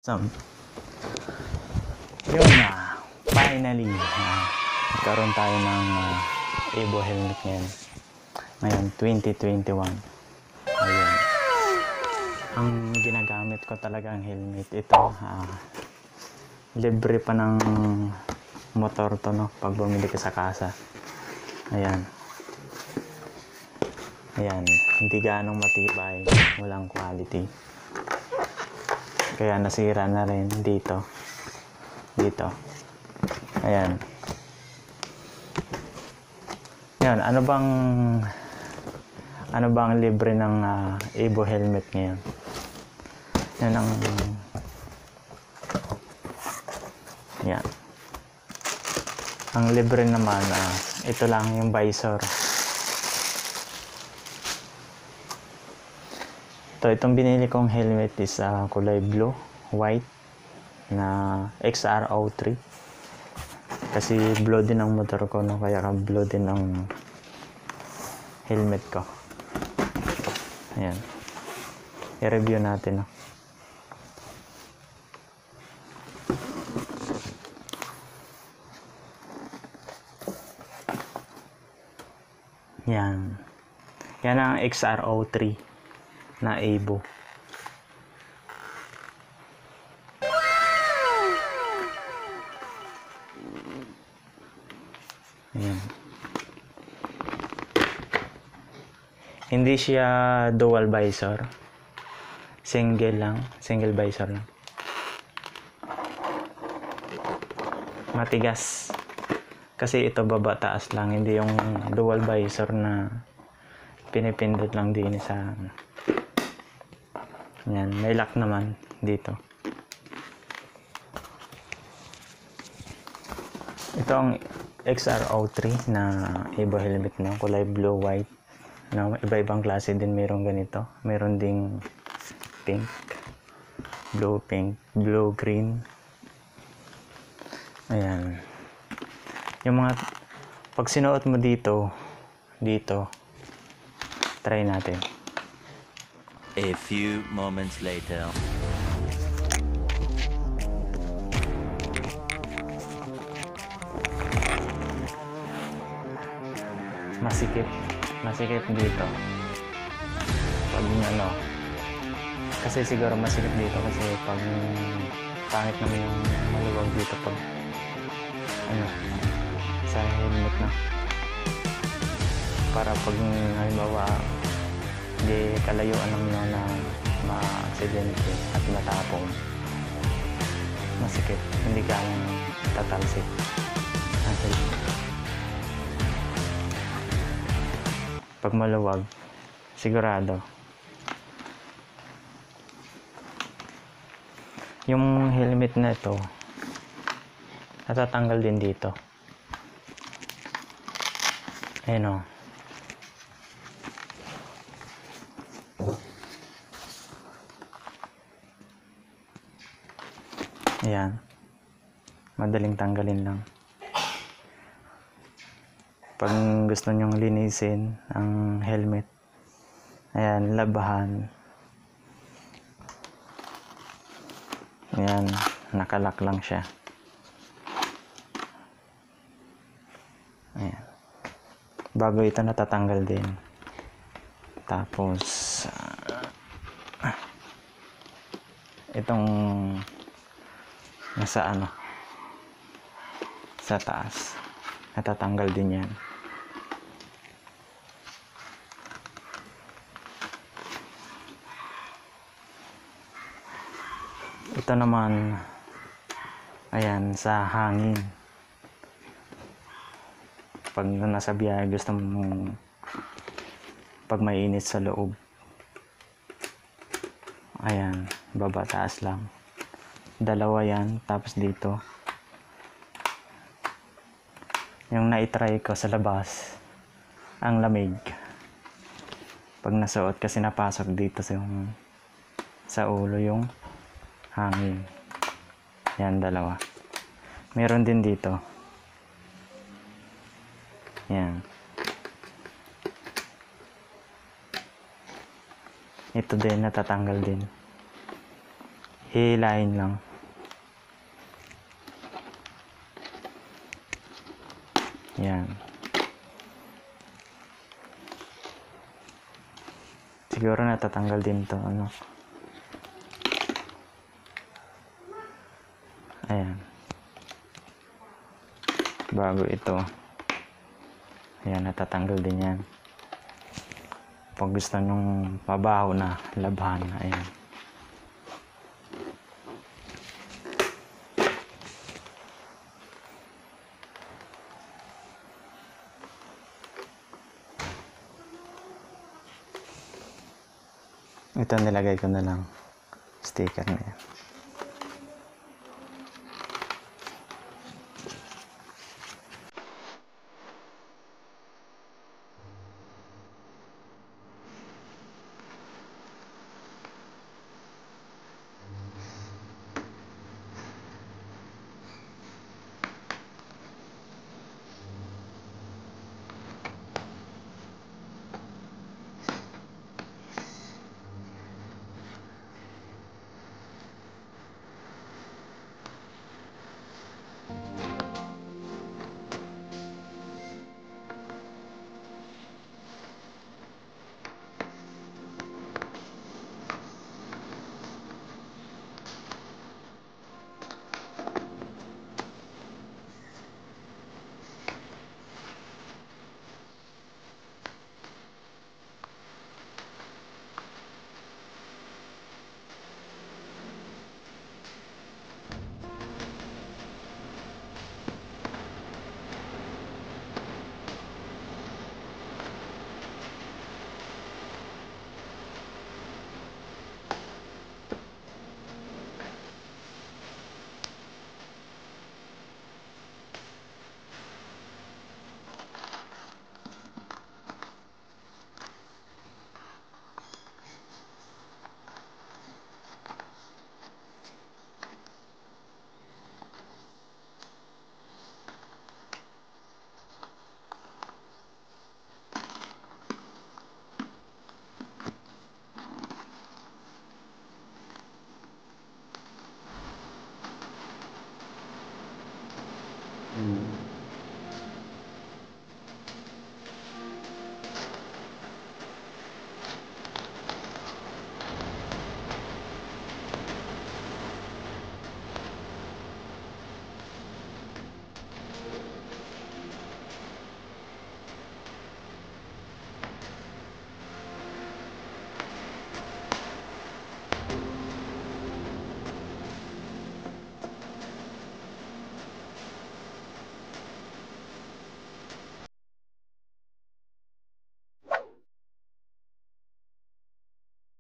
So, yun na. Finally, nagkaroon tayo ng EVO helmet ngayon. Ngayon, 2021. Ayun. Ang ginagamit ko talagang helmet ito. Libre pa ng motor to, no? Pag bumili ka sa kasa. Ayan. Ayan. Hindi ganong matibay. Walang quality. Kaya nasira na rin dito. Dito. Ayan. Yan, ano bang libre ng EVO helmet ngayon? Yan ang yan. Ang libre naman ito lang yung visor. Itong binili kong helmet is kulay blue, white na XR03. Kasi blue din ang motor ko, no? Kaya blue din ang helmet ko. Ayan. I-review natin, no? Yan. Yan ang XR03 na EVO. Ayan. Hindi siya dual visor. Single lang. Single visor lang. Matigas. Kasi ito baba taas lang. Hindi yung dual visor na pinipindot lang din sa... Yan. May lock naman dito. Ito ang XR03 na EVO helmet na kulay blue white na iba-ibang klase din meron ganito, meron ding pink, blue green. Ayan, yung mga pag sinuot mo dito try natin. A few moments later. Masikip dito pag kasi siguro masikip dito kasi pag pangit naman yung maluwag dito pag sa helmet na para pag halimbawa hindi kalayuan naman na ma-aksidente at matapong masikip, hindi ka tatalsik ang helmet. Pag maluwag, sigurado. Yung helmet na ito, natatanggal din dito. Ayan o. Ayan. Madaling tanggalin lang. Pag gusto nyong linisin ang helmet, ayan, labahan. Ayan, nakalak lang siya. Ayan. Bago ito natatanggal din. Tapos, itong nasa sa taas, natatanggal din yan. Ito naman, ayan, sa hangin. Pag nasa biyahe, gusto mong pag mainit sa loob. Ayan, baba taas lang. Dalawa yan, tapos dito. Yung na-try ko sa labas, ang lamig. Pag nasuot kasi napasok dito sa ulo yung hangin. Yan, dalawa. Meron din dito. Yan. Ito din, natatanggal din. Hihilahin lang. Yan. Siguro natatanggal din to, ano. Ayan. Bago ito. Ayan, natatanggal din yan. Pag gusto nyong mabaho na labhan, ayan. Ito nilagay ko na lang sticker na yan.